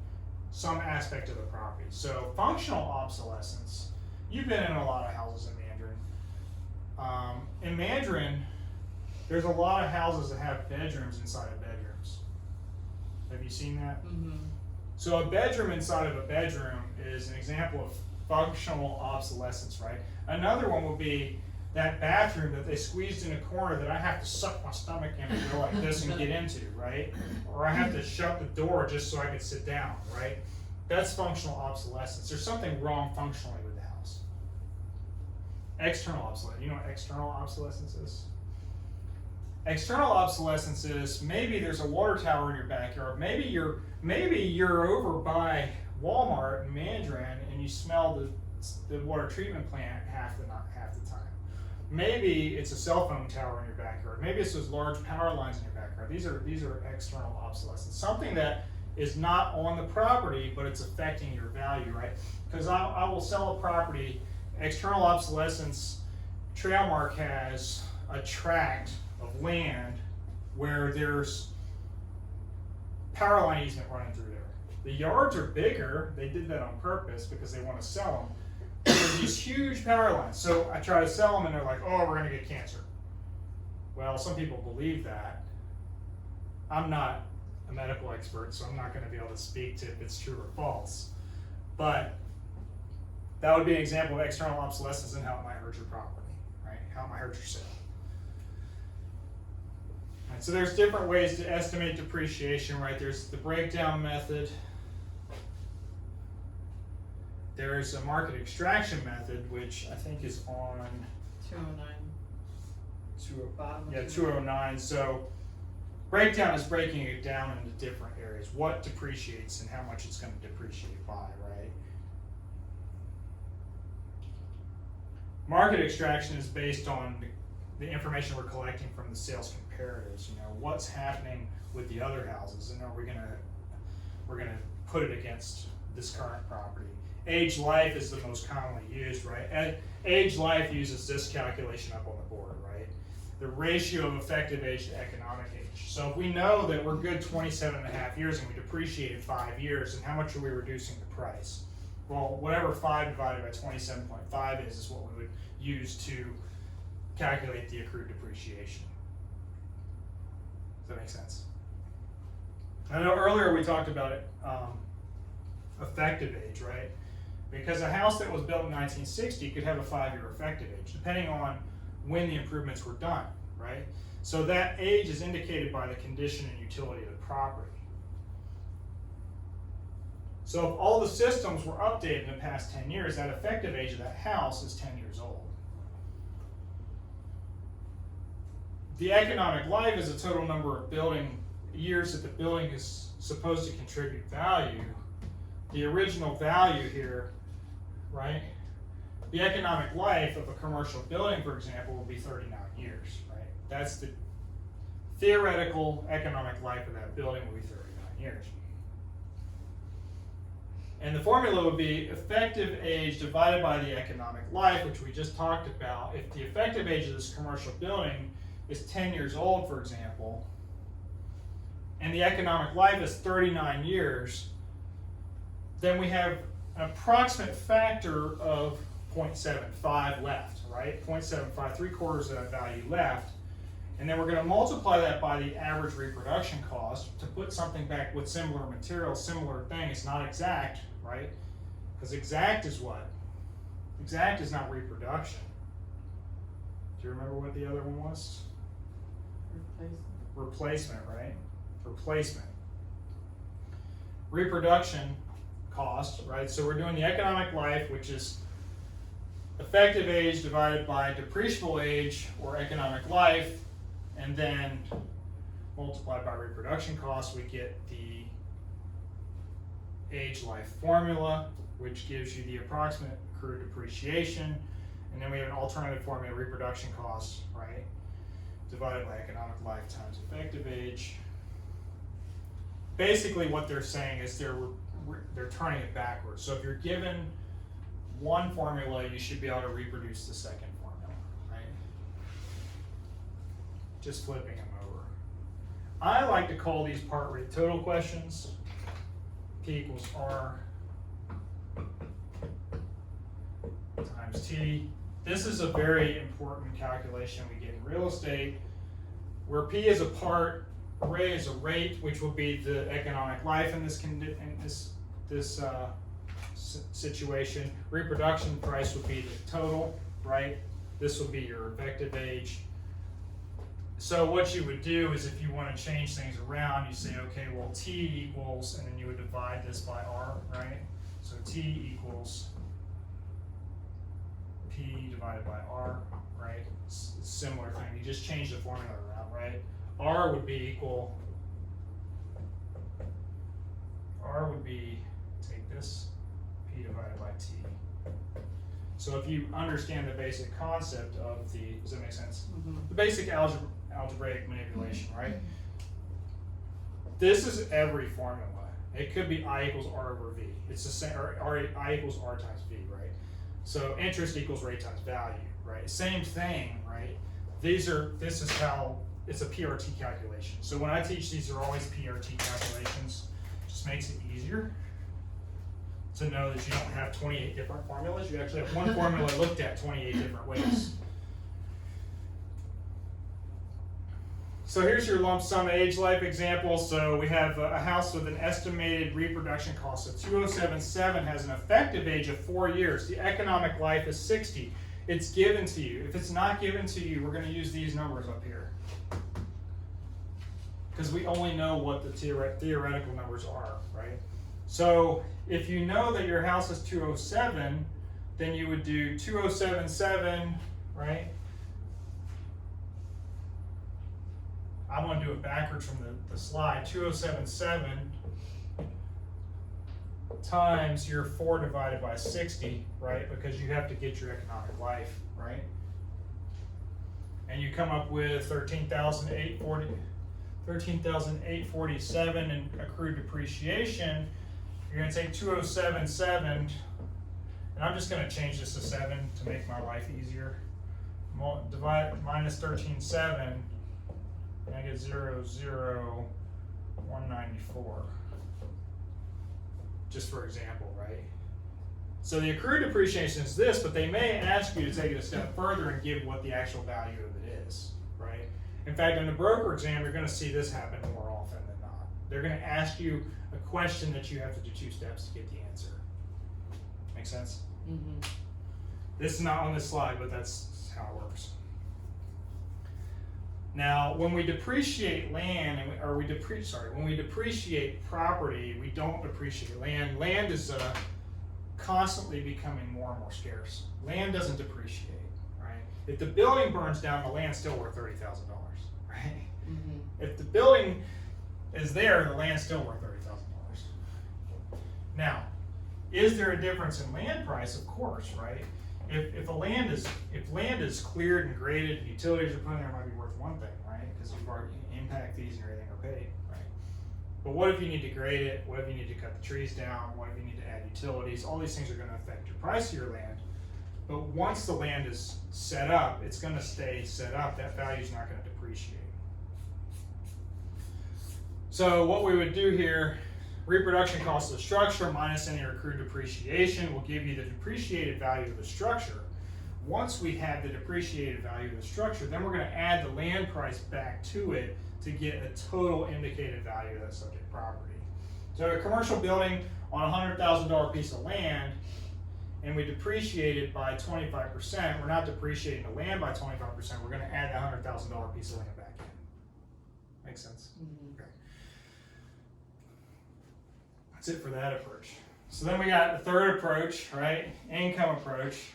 some aspect of the property. So functional obsolescence, you've been in a lot of houses in Mandarin. In Mandarin, there's a lot of houses that have bedrooms inside of bedrooms. Have you seen that? Mm-hmm. So a bedroom inside of a bedroom is an example of functional obsolescence, right? Another one would be that bathroom that they squeezed in a corner that I have to suck my stomach in and go like this and get into, right? Or I have to shut the door just so I can sit down, right? That's functional obsolescence. There's something wrong functionally with the house. External obsolescence. You know what external obsolescence is? External obsolescence is maybe there's a water tower in your backyard. Maybe you're over by Walmart in Mandarin and you smell the water treatment plant half the time. Maybe it's a cell phone tower in your backyard. Maybe it's those large power lines in your backyard. These are external obsolescence. Something that is not on the property, but it's affecting your value, right? Because I will sell a property, external obsolescence, Trailmark has a tract of land where there's power line easement running through there. The yards are bigger. They did that on purpose because they want to sell them. There's these huge power lines. So I try to sell them and they're like, oh, we're going to get cancer. Well, some people believe that. I'm not a medical expert, so I'm not going to be able to speak to if it's true or false. But that would be an example of external obsolescence and how it might hurt your property, right? How it might hurt your sale. Right, so there's different ways to estimate depreciation, right? There's the breakdown method. There's a market extraction method, which I think is on 209. Bottom of 209. So breakdown is breaking it down into different areas. What depreciates and how much it's going to depreciate by, right? Market extraction is based on the information we're collecting from the sales comparatives. You know, what's happening with the other houses, and we're gonna put it against this current property. Age life is the most commonly used, right? And age life uses this calculation up on the board, right? The ratio of effective age to economic age. So if we know that we're good 27.5 years and we depreciated 5 years, and how much are we reducing the price? Well, whatever 5 divided by 27.5 is what we would use to calculate the accrued depreciation. Does that make sense? I know earlier we talked about it, effective age, right? Because a house that was built in 1960 could have a 5-year effective age, depending on when the improvements were done, right? So that age is indicated by the condition and utility of the property. So if all the systems were updated in the past 10 years, that effective age of that house is 10 years old. The economic life is the total number of building years that the building is supposed to contribute value. The original value here, right? The economic life of a commercial building, for example, will be 39 years, right? That's the theoretical economic life of that building will be 39 years. And the formula would be effective age divided by the economic life, which we just talked about. If the effective age of this commercial building is 10 years old, for example, and the economic life is 39 years, then we have an approximate factor of 0.75 left, right? 0.75, 3/4 of that value left. And then we're going to multiply that by the average reproduction cost to put something back with similar material, similar thing. It's not exact, right? Because exact is what? Exact is not reproduction. Do you remember what the other one was? Replacement, right? Replacement. Reproduction cost, right? So we're doing the economic life, which is effective age divided by depreciable age or economic life, and then multiplied by reproduction cost, we get the age life formula, which gives you the approximate accrued depreciation, and then we have an alternative formula, reproduction cost, right? Divided by economic life times effective age. Basically what they're saying is they're turning it backwards. So if you're given one formula, you should be able to reproduce the second formula, right? Just flipping them over. I like to call these part rate total questions. P equals R times T. This is a very important calculation we get in real estate, where P is a part array is a rate, which will be the economic life in this situation. Reproduction price would be the total, right? This would be your effective age. So what you would do is, if you want to change things around, you say, okay, well, T equals, and then you would divide this by R, right? So T equals P divided by R, right? Similar thing. You just change the formula around, right? R would be equal, take this, P divided by T. So if you understand the basic concept of the, does that make sense? Mm-hmm. The basic algebraic manipulation, right? This is every formula. It could be I equals R over V. It's the same, or I equals R times V, right? So interest equals rate times value, right? Same thing, right? This is how, it's a PRT calculation. So when I teach, these are always PRT calculations. Just makes it easier to know that you don't have 28 different formulas. You actually have one formula looked at 28 different ways. So here's your lump sum age life example. So we have a house with an estimated reproduction cost of 2077, has an effective age of 4 years. The economic life is 60. It's given to you. If it's not given to you, we're going to use these numbers up here, because we only know what the theoretical numbers are, right? So if you know that your house is 207, then you would do 2077, right? I'm going to do it backwards from the slide. 2077 times your 4 divided by 60, right? Because you have to get your economic life, right? And you come up with 13,847 in accrued depreciation. You're going to take 2077, and I'm just going to change this to 7 to make my life easier. Divide minus 13.7. And I get 0.00194, just for example, right? So the accrued depreciation is this, but they may ask you to take it a step further and give what the actual value of it is, right? In fact, in the broker exam, you're going to see this happen more often than not. They're going to ask you a question that you have to do 2 steps to get the answer. Make sense? Mm-hmm. This is not on this slide, but that's how it works. Now, when we depreciate land, when we depreciate property, we don't depreciate land. Land is constantly becoming more and more scarce. Land doesn't depreciate, right? If the building burns down, the land's still worth $30,000, right? Mm-hmm. If the building is there, the land's still worth $30,000. Now, is there a difference in land price? Of course, right? If land is cleared and graded, utilities are put in there, it might be worth one thing, right? Because you've already impact fees and everything are paid, right? But what if you need to grade it? What if you need to cut the trees down? What if you need to add utilities? All these things are going to affect your price of your land. But once the land is set up, it's going to stay set up. That value is not going to depreciate. So what we would do here, reproduction cost of the structure minus any accrued depreciation will give you the depreciated value of the structure. Once we have the depreciated value of the structure, then we're going to add the land price back to it to get a total indicated value of that subject property. So a commercial building on a $100,000 piece of land, and we depreciate it by 25%, we're not depreciating the land by 25%, we're going to add that $100,000 piece of land back in. Makes sense? Mm-hmm. Okay. That's it for that approach. So then we got the third approach, right? Income approach.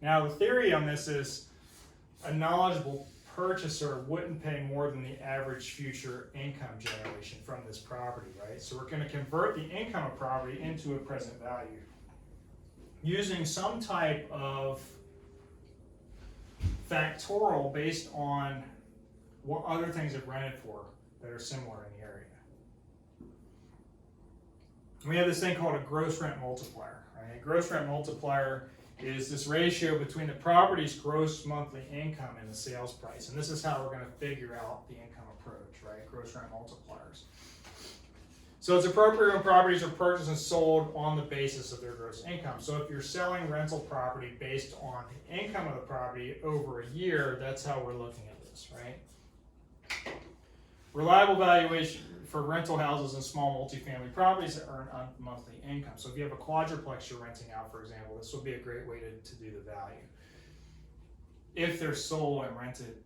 Now the theory on this is a knowledgeable purchaser wouldn't pay more than the average future income generation from this property, right? So we're going to convert the income of property into a present value using some type of factorial based on what other things have rented for that are similar in the area. We have this thing called a gross rent multiplier, right? A gross rent multiplier is this ratio between the property's gross monthly income and the sales price. And this is how we're going to figure out the income approach, right? Gross rent multipliers. So it's appropriate when properties are purchased and sold on the basis of their gross income. So if you're selling rental property based on the income of the property over a year, that's how we're looking at this, right? Reliable valuation for rental houses and small multifamily properties that earn monthly income. So if you have a quadruplex you're renting out, for example, this would be a great way to do the value. If they're sold and rented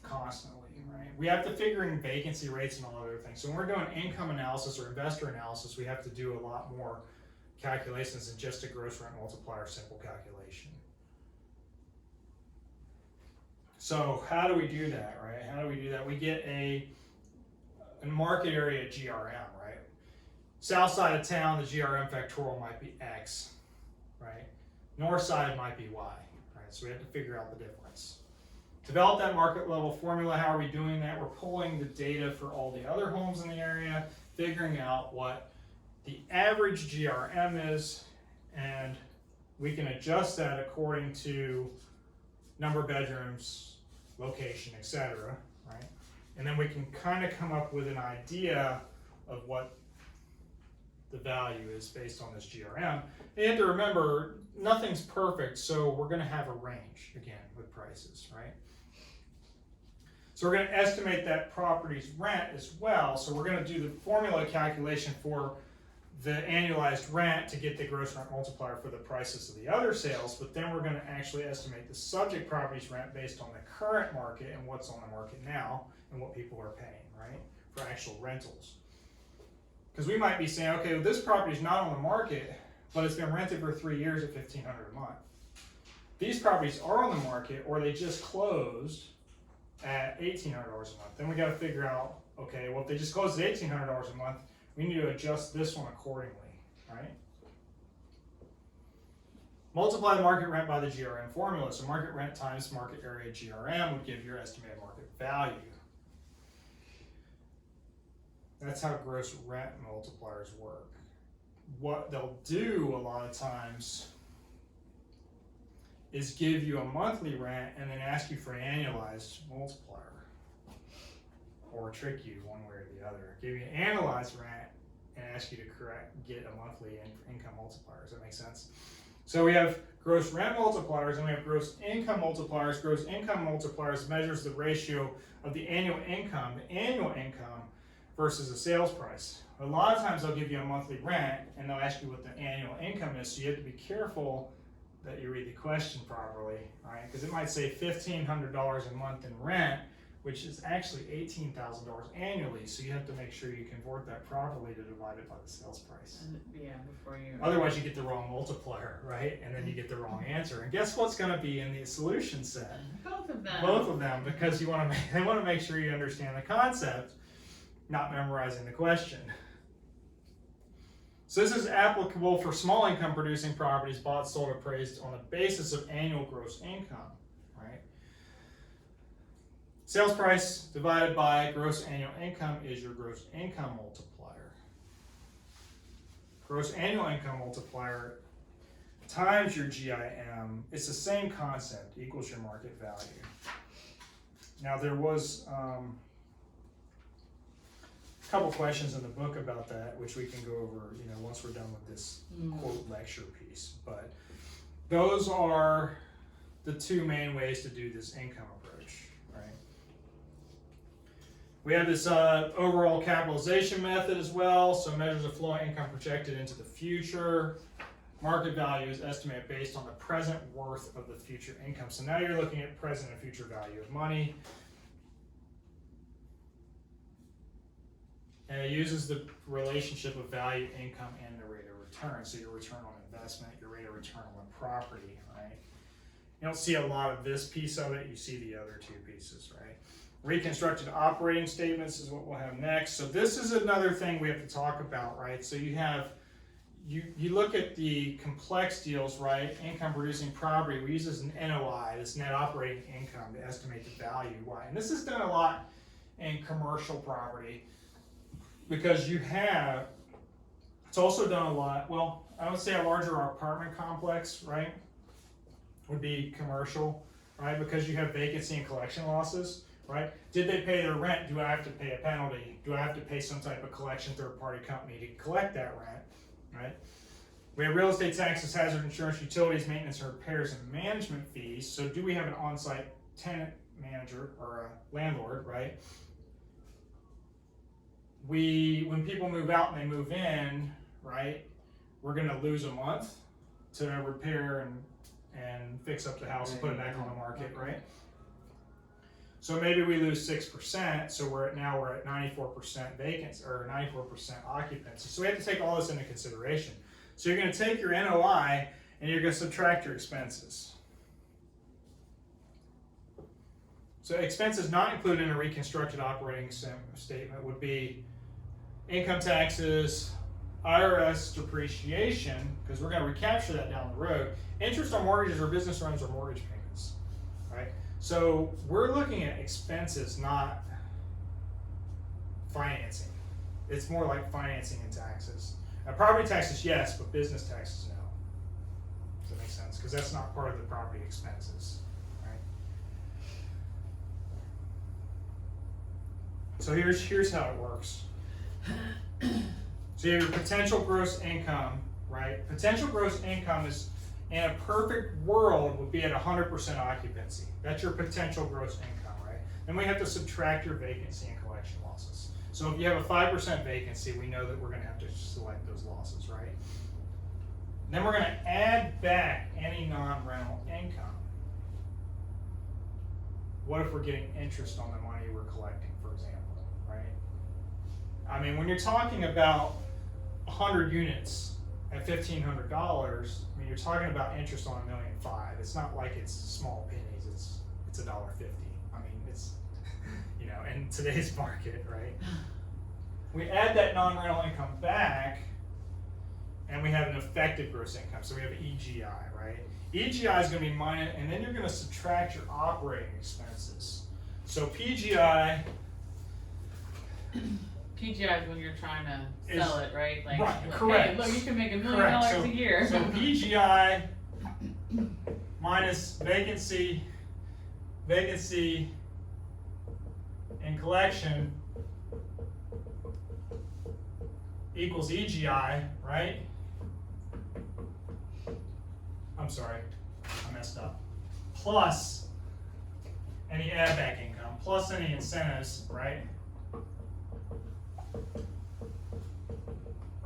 constantly, right? We have to figure in vacancy rates and all other things. So when we're doing income analysis or investor analysis, we have to do a lot more calculations than just a gross rent multiplier simple calculation. So how do we do that, right? How do we do that? We get a market area GRM, right? South side of town, the GRM factorial might be X, right? North side might be Y, right? So we have to figure out the difference. Develop that market level formula. How are we doing that? We're pulling the data for all the other homes in the area, figuring out what the average GRM is, and we can adjust that according to number of bedrooms, location, etc., right? And then we can kind of come up with an idea of what the value is based on this GRM. And you have to remember, nothing's perfect, so we're going to have a range, again, with prices, right? So we're going to estimate that property's rent as well. So we're going to do the formula calculation for the annualized rent to get the gross rent multiplier for the prices of the other sales, but then we're going to actually estimate the subject property's rent based on the current market and what's on the market now and what people are paying, right, for actual rentals. Because we might be saying, okay, well, this property's not on the market, but it's been rented for 3 years at $1,500 a month. These properties are on the market, or they just closed at $1,800 a month. Then we got to figure out, okay, well, if they just closed at $1,800 a month, we need to adjust this one accordingly, right? Multiply the market rent by the GRM formula. So market rent times market area GRM would give your estimated market value. That's how gross rent multipliers work. What they'll do a lot of times is give you a monthly rent and then ask you for an annualized multiplier, or trick you one way or the other. Give you an annualized rent and ask you to get a monthly income multiplier. Does that make sense? So we have gross rent multipliers and we have gross income multipliers. Gross income multipliers measures the ratio of the annual income versus the sales price. A lot of times they'll give you a monthly rent and they'll ask you what the annual income is, so you have to be careful that you read the question properly, right? Because it might say $1,500 a month in rent, which is actually $18,000 annually, so you have to make sure you convert that properly to divide it by the sales price. Yeah, before you... Otherwise you get the wrong multiplier, right? And then you get the wrong answer. And guess what's going to be in the solution set? Both of them. Both of them, because they want to make sure you understand the concept, not memorizing the question. So this is applicable for small income producing properties bought, sold, appraised on the basis of annual gross income, right? Sales price divided by gross annual income is your gross income multiplier. Gross annual income multiplier times your GIM, it's the same concept, equals your market value. Now there was a couple questions in the book about that, which we can go over, once we're done with this quote lecture piece. But those are the two main ways to do this income approach, right? We have this overall capitalization method as well. So measures of flowing income projected into the future. Market value is estimated based on the present worth of the future income. So now you're looking at present and future value of money. And it uses the relationship of value, income, and the rate of return. So your return on investment, your rate of return on property, right? You don't see a lot of this piece of it. You see the other two pieces, right? Reconstructed operating statements is what we'll have next. So this is another thing we have to talk about, right? So you look at the complex deals, right? Income producing property, we use this in NOI, this net operating income, to estimate the value. Why? And this is done a lot in commercial property, because it's also done a lot, well, I would say a larger apartment complex, right, would be commercial, right, because you have vacancy and collection losses, right? Did they pay their rent? Do I have to pay a penalty? Do I have to pay some type of collection third-party company to collect that rent, right? We have real estate taxes, hazard insurance, utilities, maintenance, and repairs, and management fees. So do we have an on-site tenant manager or a landlord, right? when people move out and they move in, right, we're gonna lose a month to repair and fix up the house and put it back on the market, right? So maybe we lose 6%, so we're at 94% vacancy, or 94% occupancy. So we have to take all this into consideration. So you're gonna take your NOI and you're gonna subtract your expenses. So expenses not included in a reconstructed operating statement would be income taxes, IRS depreciation, because we're going to recapture that down the road, interest on mortgages or business loans or mortgage payments, right? So we're looking at expenses, not financing. It's more like financing and taxes. Now, property taxes, yes, but business taxes, no. Does that make sense? Because that's not part of the property expenses. So here's how it works. So you have your potential gross income, right? Potential gross income is, in a perfect world, would be at 100% occupancy. That's your potential gross income, right? Then we have to subtract your vacancy and collection losses. So if you have a 5% vacancy, we know that we're going to have to select those losses, right? Then we're going to add back any non-rental income. What if we're getting interest on the money we're collecting, for example? Right? I mean, when you're talking about 100 units at $1,500, I mean, you're talking about interest on $1.5 million. It's not like it's small pennies. It's $1.50. I mean, it's in today's market, right? We add that non-rental income back, and we have an effective gross income. So we have EGI, right? EGI is going to be minus, and then you're going to subtract your operating expenses. So PGI. PGI is when you're trying to sell it, right? Like, right, correct. Hey, look, you can make $1 million a year. So PGI minus vacancy, and collection equals EGI, right? I'm sorry, I messed up. Plus any add back income, plus any incentives, right?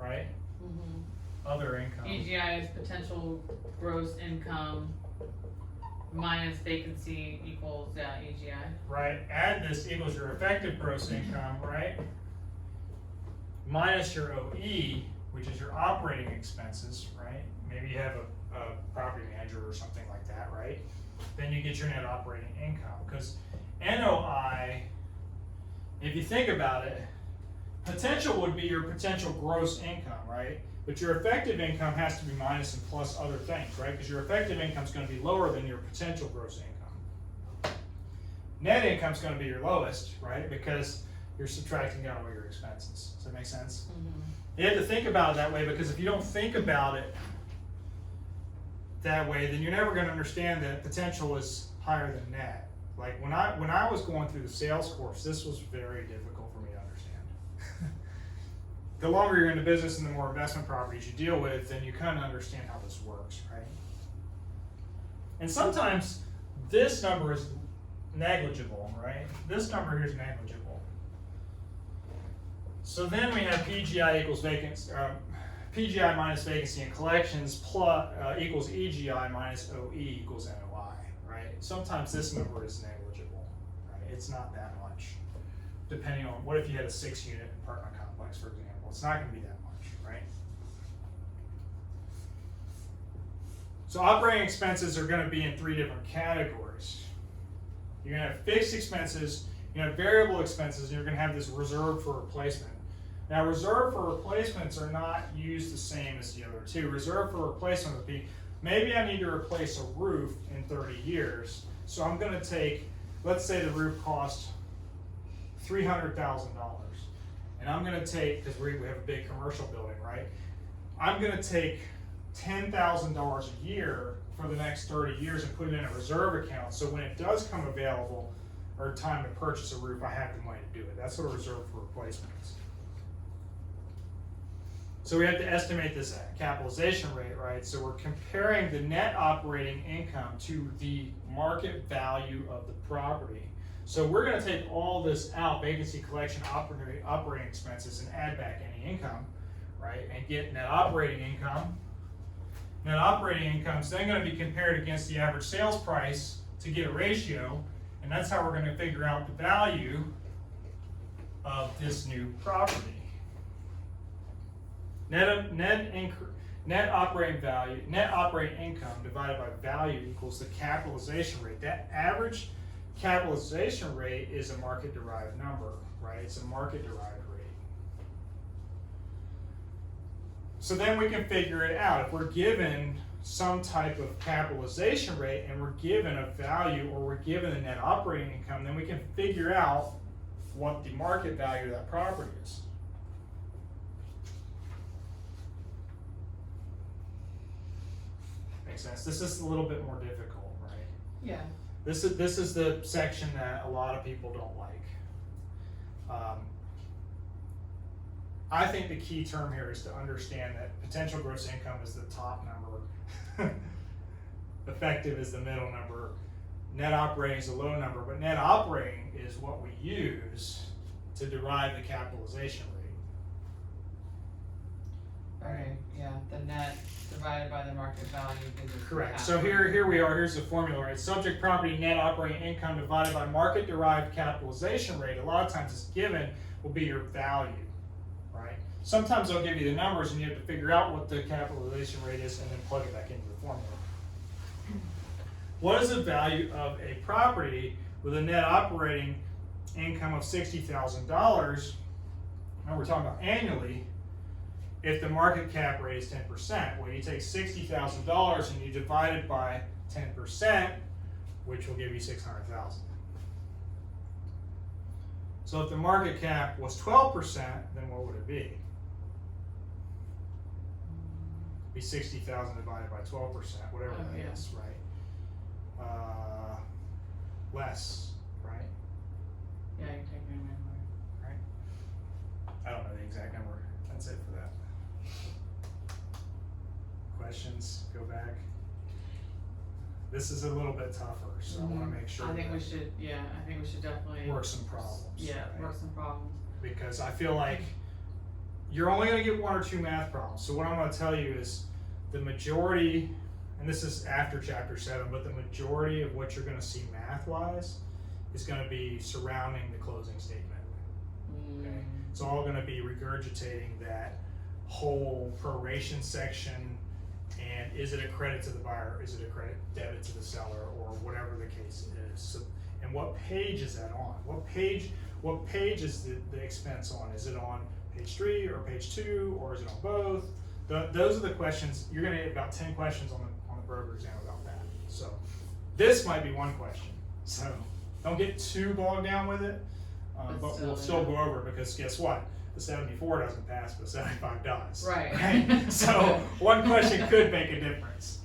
Right? Mm-hmm. Other income. EGI is potential gross income minus vacancy equals EGI. Right. Add this equals your effective gross income, right? Minus your OE, which is your operating expenses, right? Maybe you have a property manager or something like that, right? Then you get your net operating income. Because NOI, if you think about it, potential would be your potential gross income, right? But your effective income has to be minus and plus other things, right? Because your effective income is going to be lower than your potential gross income. Net income is going to be your lowest, right? Because you're subtracting out all your expenses. Does that make sense? Mm-hmm. You have to think about it that way, because if you don't think about it that way, then you're never going to understand that potential is higher than net. Like when I was going through the sales course, this was very difficult for me to understand. The longer you're in the business and the more investment properties you deal with, then you kind of understand how this works, right? And sometimes this number is negligible, right? This number here is negligible. So then we have PGI equals vacancy, PGI minus vacancy and collections plus equals EGI minus OE equals NOI, right? Sometimes this number is negligible, right? It's not that much, depending on what if you had a 6-unit apartment complex, for example. It's not going to be that much, right? So operating expenses are going to be in 3 different categories. You're going to have fixed expenses, you're going to have variable expenses, and you're going to have this reserve for replacement. Now, reserve for replacements are not used the same as the other two. Reserve for replacement would be, maybe I need to replace a roof in 30 years, so I'm going to take, let's say the roof cost $300,000. And I'm going to take, because we have a big commercial building, right? I'm going to take $10,000 a year for the next 30 years and put it in a reserve account, so when it does come available or time to purchase a roof, I have the money to do it. That's what a reserve for replacement is. So we have to estimate this capitalization rate, right? So we're comparing the net operating income to the market value of the property. So we're gonna take all this out, vacancy collection, operating expenses, and add back any income, right? And get net operating income. Net operating income is then gonna be compared against the average sales price to get a ratio, and that's how we're gonna figure out the value of this new property. Net operating income divided by value equals the capitalization rate. That average capitalization rate is a market-derived number, right? It's a market-derived rate. So then we can figure it out. If we're given some type of capitalization rate and we're given a value or we're given a net operating income, then we can figure out what the market value of that property is. Makes sense? This is a little bit more difficult, right? Yeah. This is the section that a lot of people don't like. I think the key term here is to understand that potential gross income is the top number, effective is the middle number, net operating is the low number, but net operating is what we use to derive the capitalization rate. Okay, yeah, the net divided by the market value gives us the Correct. cap. So here we are. Here's the formula, right? Subject property net operating income divided by market derived capitalization rate. A lot of times it's given will be your value, right? Sometimes they'll give you the numbers and you have to figure out what the capitalization rate is and then plug it back into the formula. What is the value of a property with a net operating income of $60,000? Now we're talking about annually. If the market cap rate is 10%, well, you take $60,000 and you divide it by 10%, which will give you $600,000. So if the market cap was 12%, then what would it be? It'd be 60,000 divided by 12%, whatever that is, right? Less, right? Yeah, you take me away. Right? I don't know the exact number. That's it for that. Questions? Go back. This is a little bit tougher, so I want to make sure I think that we should definitely work some problems. Yeah, right? work some problems. Because I feel like you're only going to get one or two math problems. So what I'm going to tell you is the majority, and this is after chapter 7, but the majority of what you're going to see math-wise is going to be surrounding the closing statement. Okay? It's all going to be regurgitating that whole proration section, and is it a credit to the buyer, is it a credit debit to the seller, or whatever the case is. So, and what page is that on? What page is the expense on? Is it on page 3 or page 2, or is it on both? Those are the questions. You're going to get about 10 questions on the broker exam about that. So this might be one question. So don't get too bogged down with it, but we'll still go over it, because guess what? The 74 doesn't pass, but 75 does. Right. So one question could make a difference.